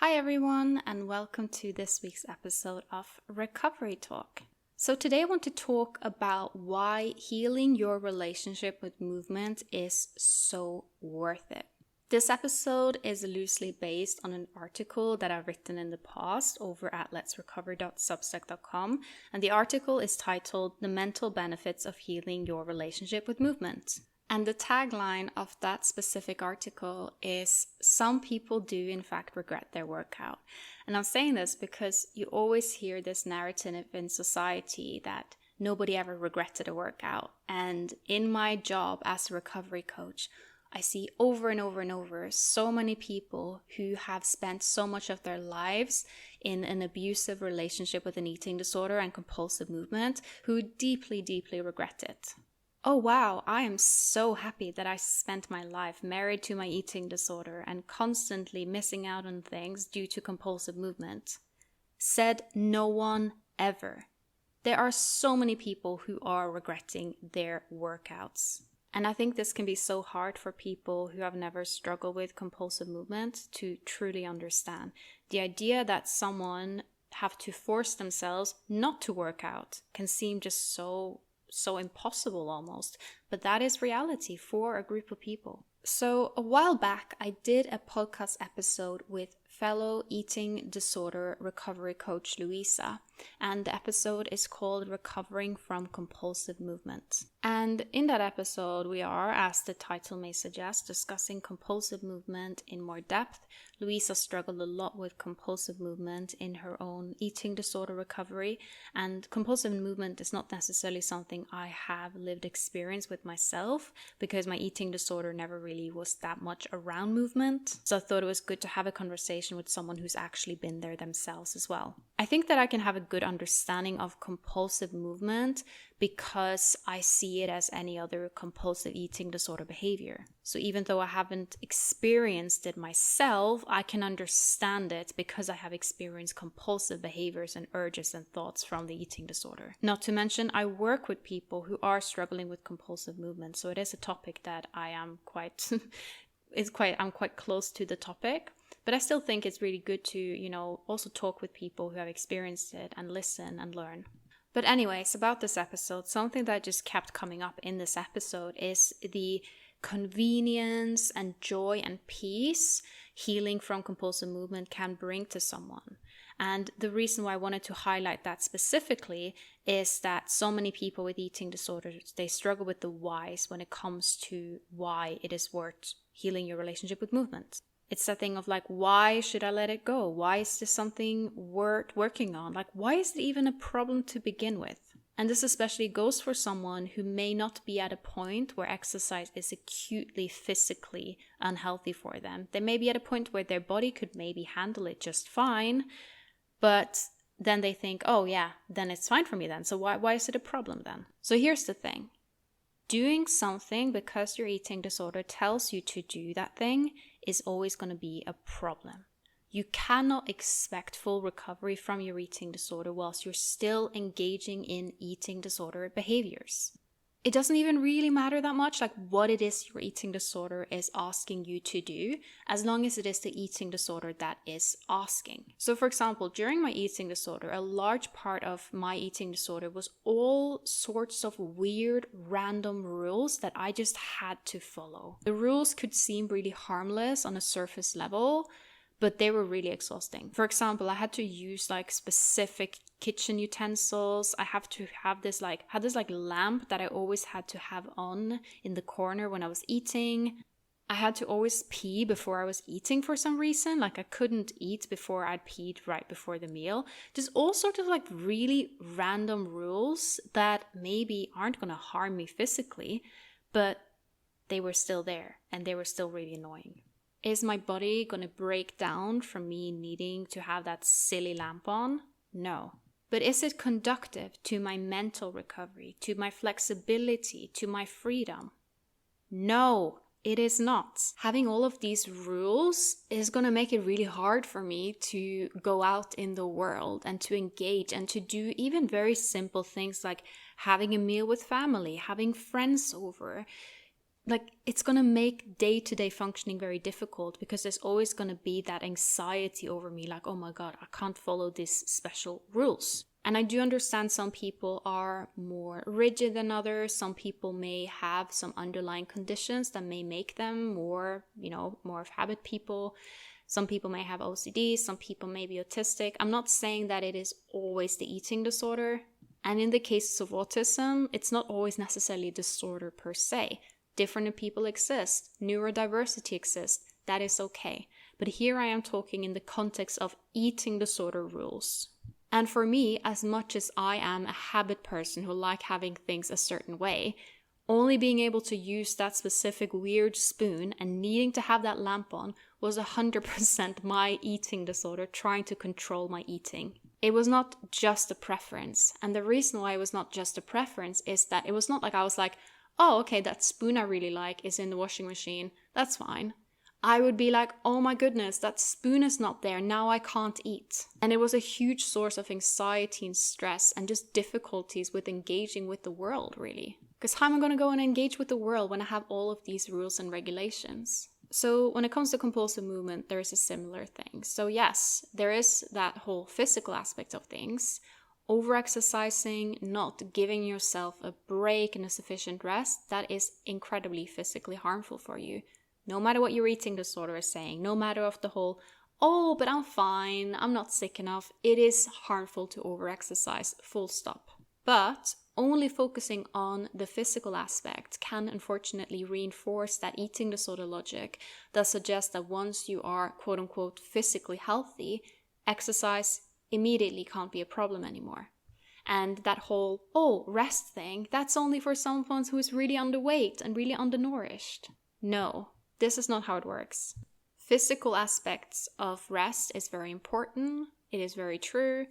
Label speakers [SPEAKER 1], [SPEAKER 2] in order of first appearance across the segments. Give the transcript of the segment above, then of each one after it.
[SPEAKER 1] Hi everyone, and welcome to this week's episode of Recovery Talk. So today I want to talk about why healing your relationship with movement is so worth it. This episode is loosely based on an article that I've written in the past over at letsrecover.substack.com, and the article is titled "The Mental Benefits of Healing Your Relationship with Movement." And the tagline of that specific article is, "Some people do in fact regret their workout." And I'm saying this because you always hear this narrative in society that nobody ever regretted a workout. And in my job as a recovery coach, I see over and over and over so many people who have spent so much of their lives in an abusive relationship with an eating disorder and compulsive movement who deeply, deeply regret it. Oh wow, I am so happy that I spent my life married to my eating disorder and constantly missing out on things due to compulsive movement. Said no one ever. There are so many people who are regretting their workouts. And I think this can be so hard for people who have never struggled with compulsive movement to truly understand. The idea that someone have to force themselves not to work out can seem just so impossible almost, but that is reality for a group of people. So a while back, I did a podcast episode with fellow eating disorder recovery coach Louisa, and the episode is called "Recovering from Compulsive Movement." And in that episode, we are, as the title may suggest, discussing compulsive movement in more depth. Louisa struggled a lot with compulsive movement in her own eating disorder recovery, and compulsive movement is not necessarily something I have lived experience with myself because my eating disorder never really was that much around movement. So I thought it was good to have a conversation with someone who's actually been there themselves as well. I think that I can have a good understanding of compulsive movement because I see it as any other compulsive eating disorder behavior. So even though I haven't experienced it myself, I can understand it because I have experienced compulsive behaviors and urges and thoughts from the eating disorder. Not to mention, I work with people who are struggling with compulsive movement, so it is a topic that I am quite I'm quite close to the topic. But I still think it's really good to, also talk with people who have experienced it and listen and learn. But anyways, about this episode, something that just kept coming up in this episode is the convenience and joy and peace healing from compulsive movement can bring to someone. And the reason why I wanted to highlight that specifically is that so many people with eating disorders, they struggle with the whys when it comes to why it is worth healing your relationship with movement. It's that thing of like, why should I let it go? Why is this something worth working on? Like, why is it even a problem to begin with? And this especially goes for someone who may not be at a point where exercise is acutely physically unhealthy for them. They may be at a point where their body could maybe handle it just fine, but then they think, oh yeah, then it's fine for me then. So why is it a problem then? So here's the thing. Doing something because your eating disorder tells you to do that thing is always going to be a problem. You cannot expect full recovery from your eating disorder whilst you're still engaging in eating disorder behaviors. It doesn't even really matter that much like what it is your eating disorder is asking you to do, as long as it is the eating disorder that is asking. So for example, during my eating disorder, a large part of my eating disorder was all sorts of weird random rules that I just had to follow. The rules could seem really harmless on a surface level, but they were really exhausting. For example, I had to use like specific kitchen utensils. I have to have this lamp that I always had to have on in the corner when I was eating. I had to always pee before I was eating for some reason. Like I couldn't eat before I'd peed right before the meal. Just all sorts of like really random rules that maybe aren't gonna harm me physically, but they were still there and they were still really annoying. Is my body going to break down from me needing to have that silly lamp on? No. But is it conducive to my mental recovery, to my flexibility, to my freedom? No, it is not. Having all of these rules is going to make it really hard for me to go out in the world and to engage and to do even very simple things like having a meal with family, having friends over, like, it's going to make day-to-day functioning very difficult because there's always going to be that anxiety over me, like, oh my God, I can't follow these special rules. And I do understand some people are more rigid than others. Some people may have some underlying conditions that may make them more, more of habit people. Some people may have OCD, some people may be autistic. I'm not saying that it is always the eating disorder. And in the cases of autism, it's not always necessarily a disorder per se. Different people exist, neurodiversity exists, that is okay. But here I am talking in the context of eating disorder rules. And for me, as much as I am a habit person who like having things a certain way, only being able to use that specific weird spoon and needing to have that lamp on was 100% my eating disorder trying to control my eating. It was not just a preference. And the reason why it was not just a preference is that it was not like I was like, oh, okay, that spoon I really like is in the washing machine. That's fine. I would be like, oh my goodness, that spoon is not there. Now I can't eat. And it was a huge source of anxiety and stress and just difficulties with engaging with the world, really. Because how am I going to go and engage with the world when I have all of these rules and regulations? So when it comes to compulsive movement, there is a similar thing. So yes, there is that whole physical aspect of things. Over-exercising, not giving yourself a break and a sufficient rest, that is incredibly physically harmful for you. No matter what your eating disorder is saying, no matter of the whole, oh, but I'm fine, I'm not sick enough, it is harmful to over-exercise, full stop. But only focusing on the physical aspect can unfortunately reinforce that eating disorder logic that suggests that once you are quote-unquote physically healthy, exercise immediately can't be a problem anymore. And that whole, rest thing, that's only for someone who is really underweight and really undernourished. No, this is not how it works. Physical aspects of rest is very important, it is very true,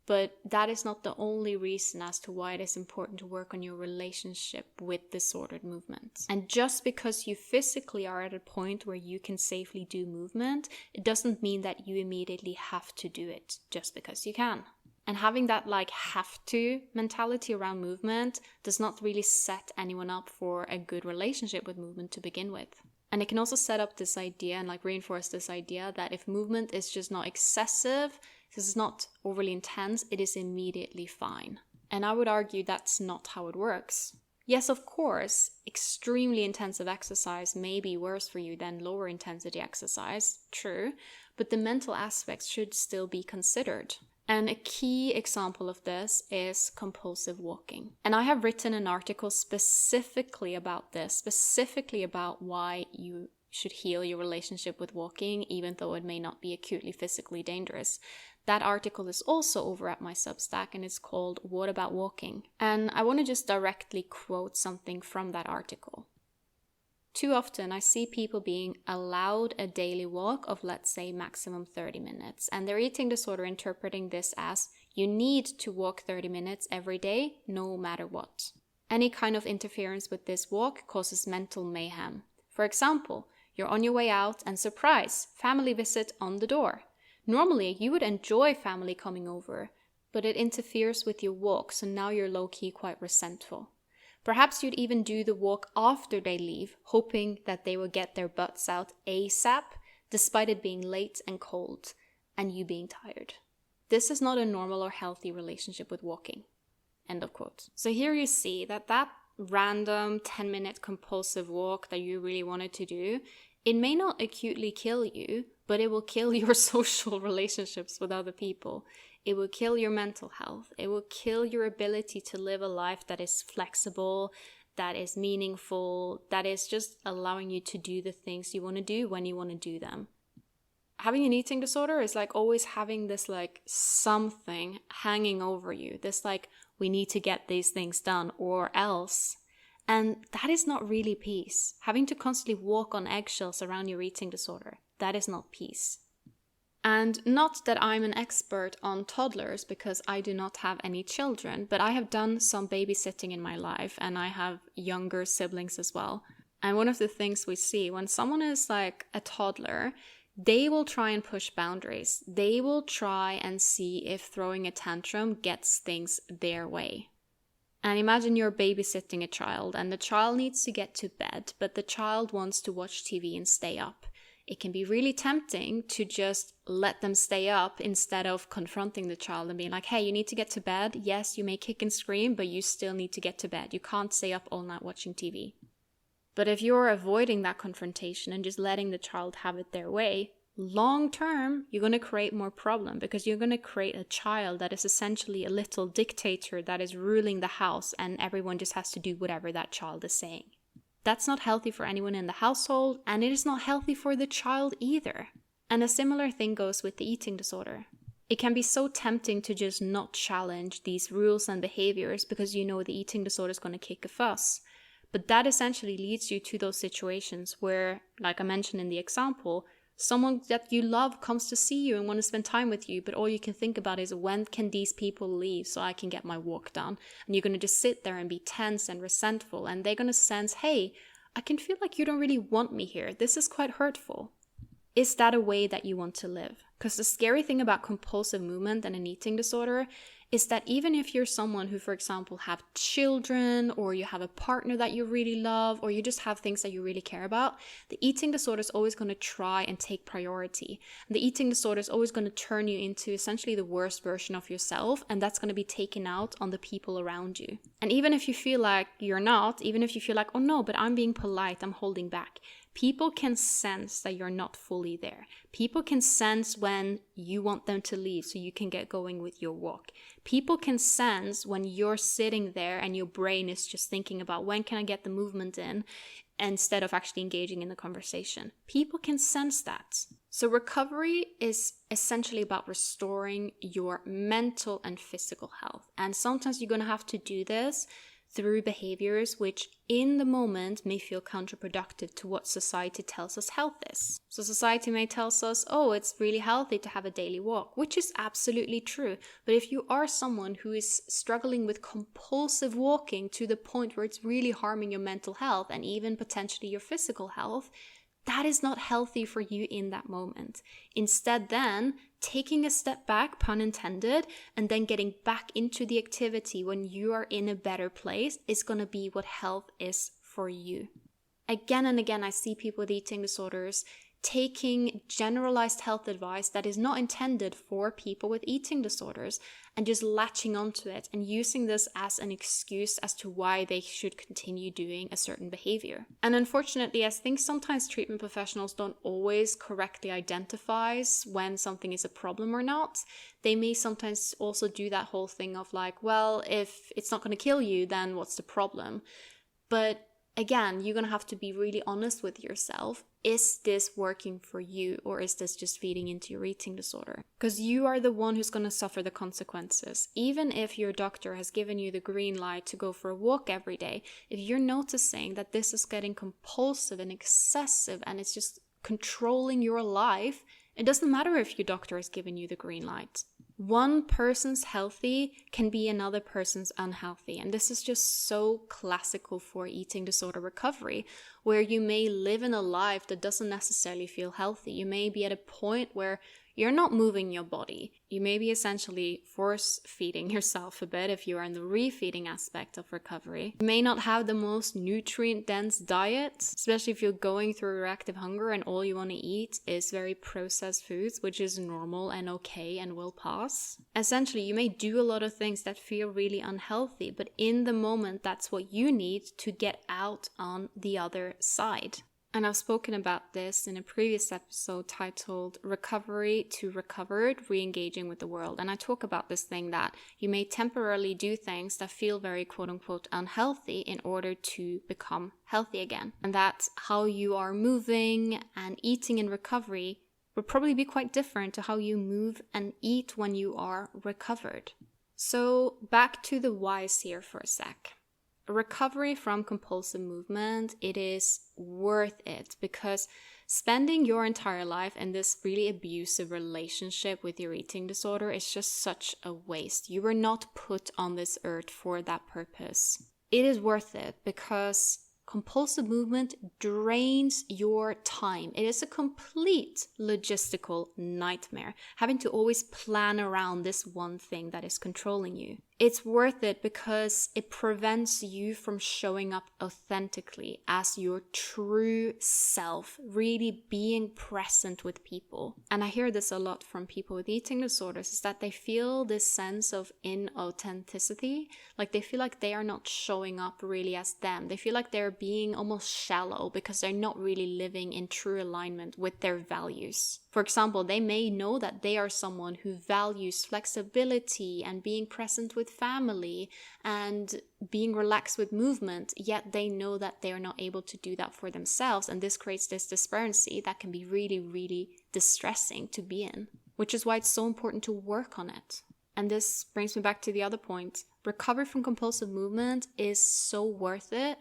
[SPEAKER 1] but that is not the only reason as to why it is important to work on your relationship with disordered movement. And just because you physically are at a point where you can safely do movement, it doesn't mean that you immediately have to do it just because you can. And having that have to mentality around movement does not really set anyone up for a good relationship with movement to begin with. And it can also set up this idea and reinforce this idea that if movement is just not excessive, this is not overly intense, it is immediately fine. And I would argue that's not how it works. Yes, of course, extremely intensive exercise may be worse for you than lower intensity exercise, true, but the mental aspects should still be considered. And a key example of this is compulsive walking. And I have written an article specifically about this, specifically about why you should heal your relationship with walking, even though it may not be acutely physically dangerous. That article is also over at my Substack and it's called What About Walking? And I want to just directly quote something from that article. Too often I see people being allowed a daily walk of, let's say, maximum 30 minutes, and their eating disorder interpreting this as you need to walk 30 minutes every day, no matter what. Any kind of interference with this walk causes mental mayhem. For example, you're on your way out and surprise, family visit on the door. Normally, you would enjoy family coming over, but it interferes with your walk, so now you're low-key quite resentful. Perhaps you'd even do the walk after they leave, hoping that they will get their butts out ASAP, despite it being late and cold, and you being tired. This is not a normal or healthy relationship with walking. End of quote. So here you see that random 10-minute compulsive walk that you really wanted to do, it may not acutely kill you, but it will kill your social relationships with other people. It will kill your mental health. It will kill your ability to live a life that is flexible, that is meaningful, that is just allowing you to do the things you want to do when you want to do them. Having an eating disorder is always having this something hanging over you. This we need to get these things done or else. And that is not really peace. Having to constantly walk on eggshells around your eating disorder, that is not peace. And not that I'm an expert on toddlers because I do not have any children, but I have done some babysitting in my life and I have younger siblings as well. And one of the things we see when someone is a toddler, they will try and push boundaries. They will try and see if throwing a tantrum gets things their way. And imagine you're babysitting a child and the child needs to get to bed, but the child wants to watch TV and stay up. It can be really tempting to just let them stay up instead of confronting the child and being like, hey, you need to get to bed. Yes, you may kick and scream, but you still need to get to bed. You can't stay up all night watching TV. But if you're avoiding that confrontation and just letting the child have it their way, long term, you're going to create more problem because you're going to create a child that is essentially a little dictator that is ruling the house and everyone just has to do whatever that child is saying. That's not healthy for anyone in the household, and it is not healthy for the child either. And a similar thing goes with the eating disorder. It can be so tempting to just not challenge these rules and behaviors because you know the eating disorder is going to kick a fuss. But that essentially leads you to those situations where, like I mentioned in the example, someone that you love comes to see you and want to spend time with you, but all you can think about is when can these people leave so I can get my walk done? And you're going to just sit there and be tense and resentful, and they're going to sense, hey, I can feel like you don't really want me here. This is quite hurtful. Is that a way that you want to live? Because the scary thing about compulsive movement and an eating disorder is that even if you're someone who, for example, have children, or you have a partner that you really love, or you just have things that you really care about, the eating disorder is always going to try and take priority. And the eating disorder is always going to turn you into essentially the worst version of yourself, and that's going to be taken out on the people around you. And even if you feel like you're not, even if you feel like, oh no, but I'm being polite, I'm holding back, people can sense that you're not fully there. People can sense when you want them to leave so you can get going with your walk. People can sense when you're sitting there and your brain is just thinking about when can I get the movement in instead of actually engaging in the conversation. People can sense that. So recovery is essentially about restoring your mental and physical health. And sometimes you're going to have to do this through behaviors which in the moment may feel counterproductive to what society tells us health is. So society may tell us, oh, it's really healthy to have a daily walk, which is absolutely true. But if you are someone who is struggling with compulsive walking to the point where it's really harming your mental health and even potentially your physical health, that is not healthy for you in that moment. Instead then, taking a step back, pun intended, and then getting back into the activity when you are in a better place is going to be what health is for you. Again and again, I see people with eating disorders taking generalized health advice that is not intended for people with eating disorders and just latching onto it and using this as an excuse as to why they should continue doing a certain behavior. And unfortunately, I think sometimes treatment professionals don't always correctly identify when something is a problem or not. They may sometimes also do that whole thing of like, well, if it's not going to kill you, then what's the problem? But again, you're going to have to be really honest with yourself. Is this working for you, or is this just feeding into your eating disorder? Because you are the one who's going to suffer the consequences. Even if your doctor has given you the green light to go for a walk every day, if you're noticing that this is getting compulsive and excessive and it's just controlling your life, it doesn't matter if your doctor has given you the green light. One person's healthy can be another person's unhealthy. And this is just so classical for eating disorder recovery, where you may live in a life that doesn't necessarily feel healthy. You may be at a point where you're not moving your body. You may be essentially force feeding yourself a bit if you are in the refeeding aspect of recovery. You may not have the most nutrient dense diet, especially if you're going through reactive hunger and all you want to eat is very processed foods, which is normal and okay and will pass. Essentially, you may do a lot of things that feel really unhealthy, but in the moment, that's what you need to get out on the other side. And I've spoken about this in a previous episode titled Recovery to Recovered, Re-engaging with the World. And I talk about this thing that you may temporarily do things that feel very quote unquote unhealthy in order to become healthy again. And that how you are moving and eating in recovery will probably be quite different to how you move and eat when you are recovered. So back to the whys here for a sec. Recovery from compulsive movement, it is worth it because spending your entire life in this really abusive relationship with your eating disorder is just such a waste. You were not put on this earth for that purpose. It is worth it because compulsive movement drains your time. It is a complete logistical nightmare, having to always plan around this one thing that is controlling you. It's worth it because it prevents you from showing up authentically as your true self, really being present with people. And I hear this a lot from people with eating disorders, is that they feel this sense of inauthenticity, like they feel like they are not showing up really as them. They feel like they're being almost shallow because they're not really living in true alignment with their values. For example, they may know that they are someone who values flexibility and being present with family and being relaxed with movement, yet they know that they are not able to do that for themselves. And this creates this disparity that can be really, really distressing to be in, which is why it's so important to work on it. And this brings me back to the other point. Recovery from compulsive movement is so worth it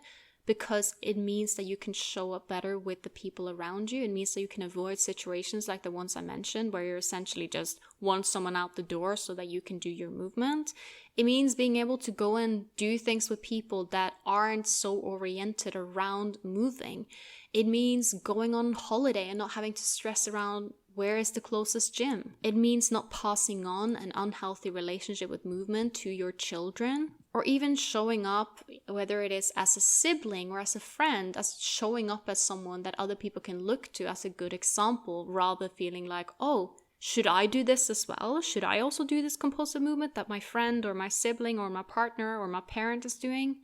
[SPEAKER 1] because it means that you can show up better with the people around you. It means that you can avoid situations like the ones I mentioned where you're essentially just want someone out the door so that you can do your movement. It means being able to go and do things with people that aren't so oriented around moving. It means going on holiday and not having to stress around where is the closest gym. It means not passing on an unhealthy relationship with movement to your children, or even showing up, whether it is as a sibling or as a friend, as showing up as someone that other people can look to as a good example, rather feeling like, oh, should I do this as well? Should I also do this compulsive movement that my friend or my sibling or my partner or my parent is doing?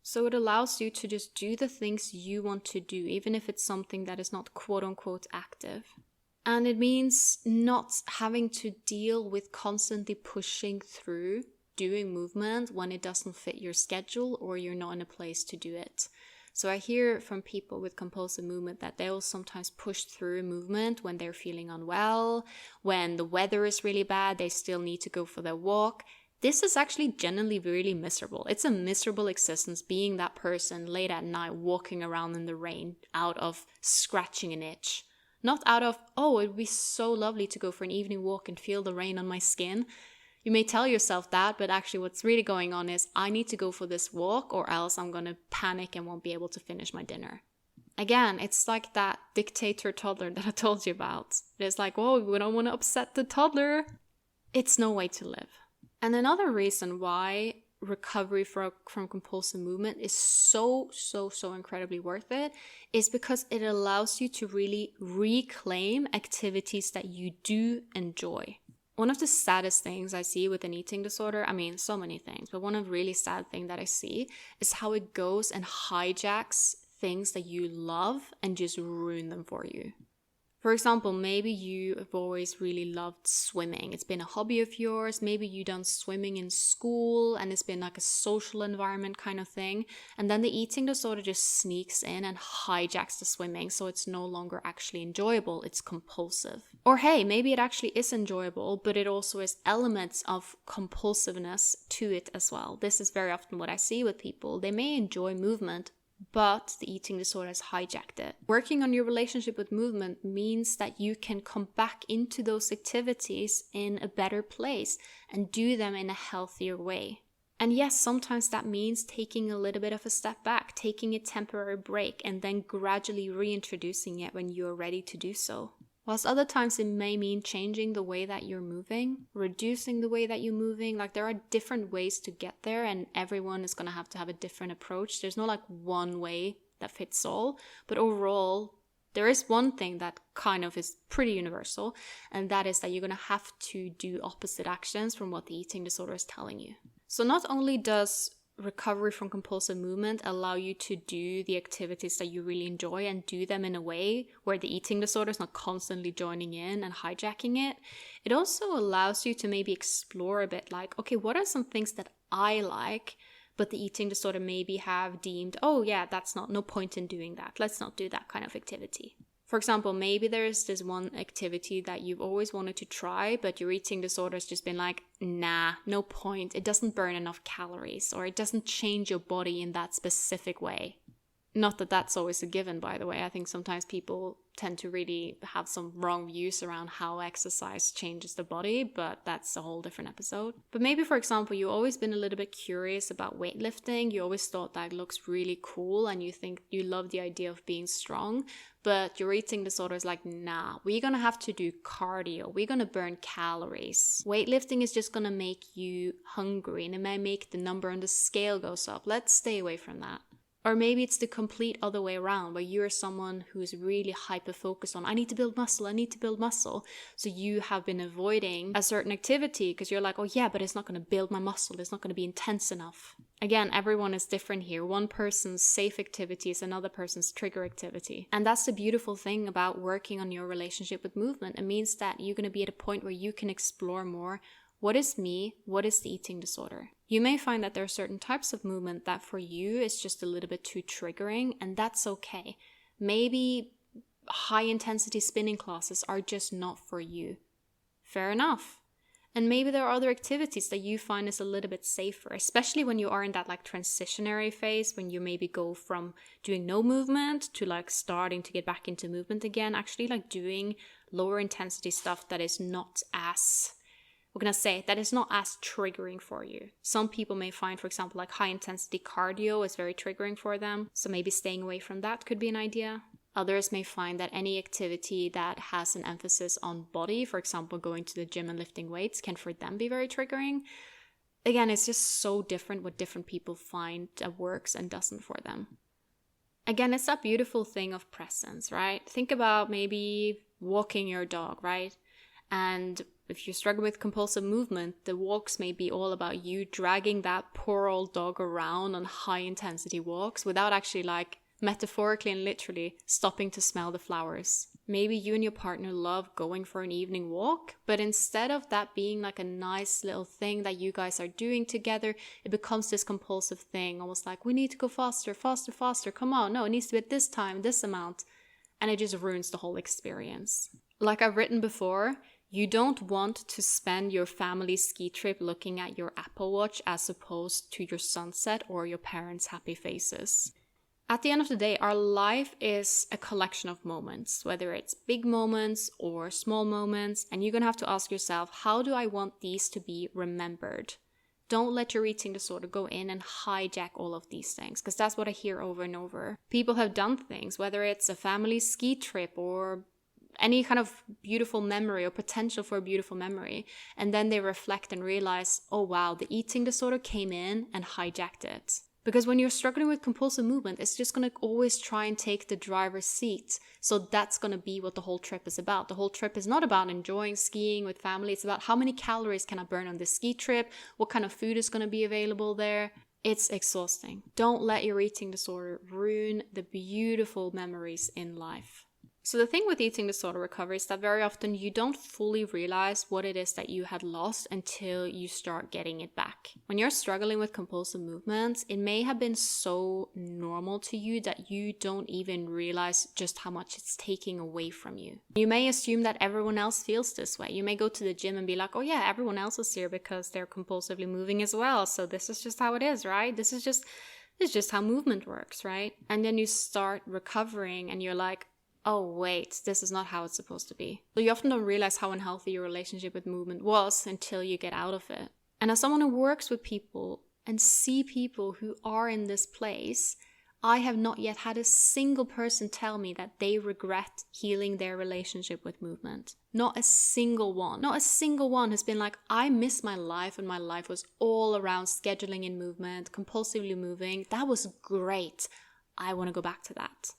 [SPEAKER 1] So it allows you to just do the things you want to do, even if it's something that is not quote unquote active. And it means not having to deal with constantly pushing through doing movement when it doesn't fit your schedule or you're not in a place to do it. So I hear from people with compulsive movement that they will sometimes push through movement when they're feeling unwell, when the weather is really bad, they still need to go for their walk. This is actually genuinely really miserable. It's a miserable existence being that person late at night walking around in the rain out of scratching an itch. Not out of, oh, it'd be so lovely to go for an evening walk and feel the rain on my skin. You may tell yourself that, but actually what's really going on is I need to go for this walk or else I'm going to panic and won't be able to finish my dinner. Again, it's like that dictator toddler that I told you about. It's like, oh, we don't want to upset the toddler. It's no way to live. And another reason why recovery from compulsive movement is so incredibly worth it is because it allows you to really reclaim activities that you do enjoy. One of the saddest things I see with an eating disorder, I mean so many things, but one of the really sad things that I see is how it goes and hijacks things that you love and just ruin them for you. For example, maybe you have always really loved swimming. It's been a hobby of yours. Maybe you've done swimming in school and it's been like a social environment kind of thing. And then the eating disorder just sneaks in and hijacks the swimming. So it's no longer actually enjoyable. It's compulsive. Or hey, maybe it actually is enjoyable, but it also has elements of compulsiveness to it as well. This is very often what I see with people. They may enjoy movement, but the eating disorder has hijacked it. Working on your relationship with movement means that you can come back into those activities in a better place and do them in a healthier way. And yes, sometimes that means taking a little bit of a step back, taking a temporary break, and then gradually reintroducing it when you're ready to do so. Whilst other times it may mean changing the way that you're moving, reducing the way that you're moving. Like there are different ways to get there and everyone is going to have a different approach. There's no like one way that fits all. But overall, there is one thing that kind of is pretty universal, and that is that you're going to have to do opposite actions from what the eating disorder is telling you. So not only does recovery from compulsive movement allow you to do the activities that you really enjoy and do them in a way where the eating disorder is not constantly joining in and hijacking it, it also allows you to maybe explore a bit like, okay, what are some things that I like, but the eating disorder maybe have deemed, oh yeah, that's no point in doing that. Let's not do that kind of activity. For example, maybe there's this one activity that you've always wanted to try, but your eating disorder has just been like, nah, no point. It doesn't burn enough calories, or it doesn't change your body in that specific way. Not that that's always a given, by the way. I think sometimes people tend to really have some wrong views around how exercise changes the body, but that's a whole different episode. But maybe, for example, you've always been a little bit curious about weightlifting. You always thought that looks really cool and you think you love the idea of being strong, but your eating disorder is like, nah, we're gonna have to do cardio. We're gonna burn calories. Weightlifting is just gonna make you hungry and it may make the number on the scale goes up. Let's stay away from that. Or maybe it's the complete other way around, where you're someone who's really hyper-focused on, I need to build muscle, I need to build muscle. So you have been avoiding a certain activity because you're like, oh yeah, but it's not going to build my muscle. It's not going to be intense enough. Again, everyone is different here. One person's safe activity is another person's trigger activity. And that's the beautiful thing about working on your relationship with movement. It means that you're going to be at a point where you can explore more. What is me? What is the eating disorder? You may find that there are certain types of movement that for you is just a little bit too triggering, and that's okay. Maybe high intensity spinning classes are just not for you. Fair enough. And maybe there are other activities that you find is a little bit safer, especially when you are in that like transitionary phase, when you maybe go from doing no movement to like starting to get back into movement again, actually like doing lower intensity stuff that is not as that is not as triggering for you. Some people may find, for example, like high intensity cardio is very triggering for them. So maybe staying away from that could be an idea. Others may find that any activity that has an emphasis on body, for example, going to the gym and lifting weights, can for them be very triggering. Again, it's just so different what different people find that works and doesn't for them. Again, it's that beautiful thing of presence, right? Think about maybe walking your dog, right? And if you struggle with compulsive movement, the walks may be all about you dragging that poor old dog around on high intensity walks without actually like metaphorically and literally stopping to smell the flowers. Maybe you and your partner love going for an evening walk, but instead of that being like a nice little thing that you guys are doing together, it becomes this compulsive thing, almost like we need to go faster, faster, faster. Come on, no, it needs to be at this time, this amount. And it just ruins the whole experience. Like I've written before, you don't want to spend your family ski trip looking at your Apple Watch as opposed to your sunset or your parents' happy faces. At the end of the day, our life is a collection of moments, whether it's big moments or small moments, and you're going to have to ask yourself, how do I want these to be remembered? Don't let your eating disorder go in and hijack all of these things, because that's what I hear over and over. People have done things, whether it's a family ski trip or any kind of beautiful memory or potential for a beautiful memory. And then they reflect and realize, oh wow, the eating disorder came in and hijacked it. Because when you're struggling with compulsive movement, it's just going to always try and take the driver's seat. So that's going to be what the whole trip is about. The whole trip is not about enjoying skiing with family. It's about how many calories can I burn on this ski trip? What kind of food is going to be available there? It's exhausting. Don't let your eating disorder ruin the beautiful memories in life. So the thing with eating disorder recovery is that very often you don't fully realize what it is that you had lost until you start getting it back. When you're struggling with compulsive movements, it may have been so normal to you that you don't even realize just how much it's taking away from you. You may assume that everyone else feels this way. You may go to the gym and be like, oh yeah, everyone else is here because they're compulsively moving as well. So this is just how it is, right? This is just how movement works, right? And then you start recovering and you're like, oh wait, this is not how it's supposed to be. So you often don't realize how unhealthy your relationship with movement was until you get out of it. And as someone who works with people and see people who are in this place, I have not yet had a single person tell me that they regret healing their relationship with movement. Not a single one. Not a single one has been like, I miss my life and my life was all around scheduling in movement, compulsively moving. That was great. I want to go back to that.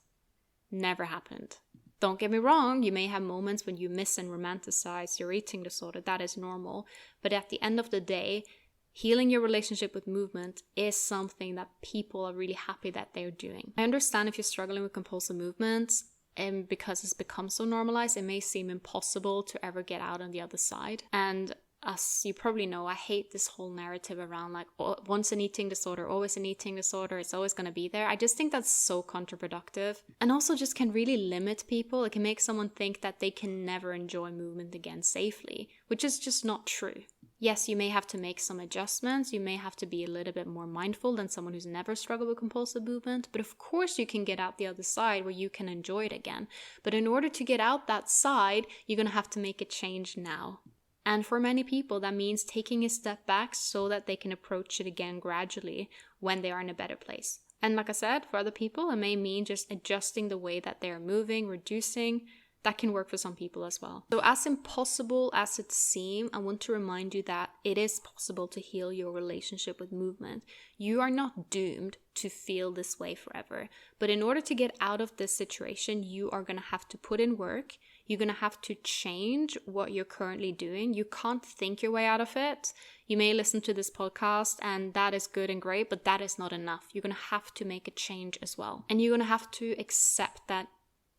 [SPEAKER 1] Never happened. Don't get me wrong, you may have moments when you miss and romanticize your eating disorder. That is normal. But at the end of the day, healing your relationship with movement is something that people are really happy that they're doing. I understand if you're struggling with compulsive movements, and because it's become so normalized, it may seem impossible to ever get out on the other side. And as you probably know, I hate this whole narrative around like, once an eating disorder, always an eating disorder, it's always going to be there. I just think that's so counterproductive and also just can really limit people. It can make someone think that they can never enjoy movement again safely, which is just not true. Yes, you may have to make some adjustments. You may have to be a little bit more mindful than someone who's never struggled with compulsive movement. But of course, you can get out the other side where you can enjoy it again. But in order to get out that side, you're going to have to make a change now. And for many people, that means taking a step back so that they can approach it again gradually when they are in a better place. And like I said, for other people, it may mean just adjusting the way that they're moving, reducing. That can work for some people as well. So as impossible as it seems, I want to remind you that it is possible to heal your relationship with movement. You are not doomed to feel this way forever. But in order to get out of this situation, you are going to have to put in work. You're going to have to change what you're currently doing. You can't think your way out of it. You may listen to this podcast and that is good and great, but that is not enough. You're going to have to make a change as well. And you're going to have to accept that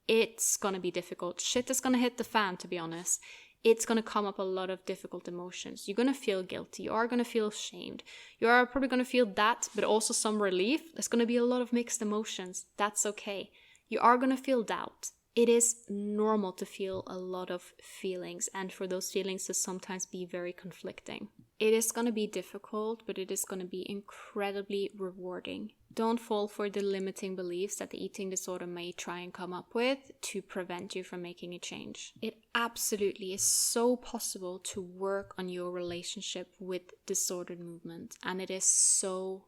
[SPEAKER 1] it's going to be difficult. Shit is going to hit the fan, to be honest. It's going to come up a lot of difficult emotions. You're going to feel guilty. You are going to feel ashamed. You are probably going to feel that, but also some relief. There's going to be a lot of mixed emotions. That's okay. You are going to feel doubt. It is normal to feel a lot of feelings, and for those feelings to sometimes be very conflicting. It is going to be difficult, but it is going to be incredibly rewarding. Don't fall for the limiting beliefs that the eating disorder may try and come up with to prevent you from making a change. It absolutely is so possible to work on your relationship with disordered movement, and it is so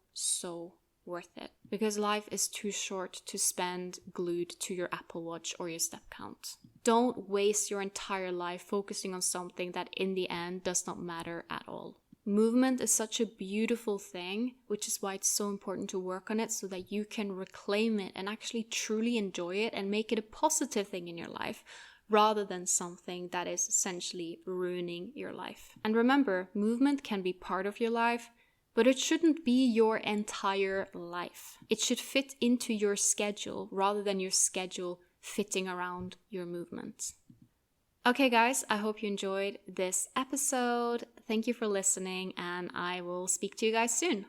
[SPEAKER 1] worth it, because life is too short to spend glued to your Apple Watch or your step count. Don't waste your entire life focusing on something that in the end does not matter at all. Movement is such a beautiful thing, which is why it's so important to work on it so that you can reclaim it and actually truly enjoy it and make it a positive thing in your life, rather than something that is essentially ruining your life. And remember, movement can be part of your life, but it shouldn't be your entire life. It should fit into your schedule rather than your schedule fitting around your movements. Okay guys, I hope you enjoyed this episode. Thank you for listening, and I will speak to you guys soon.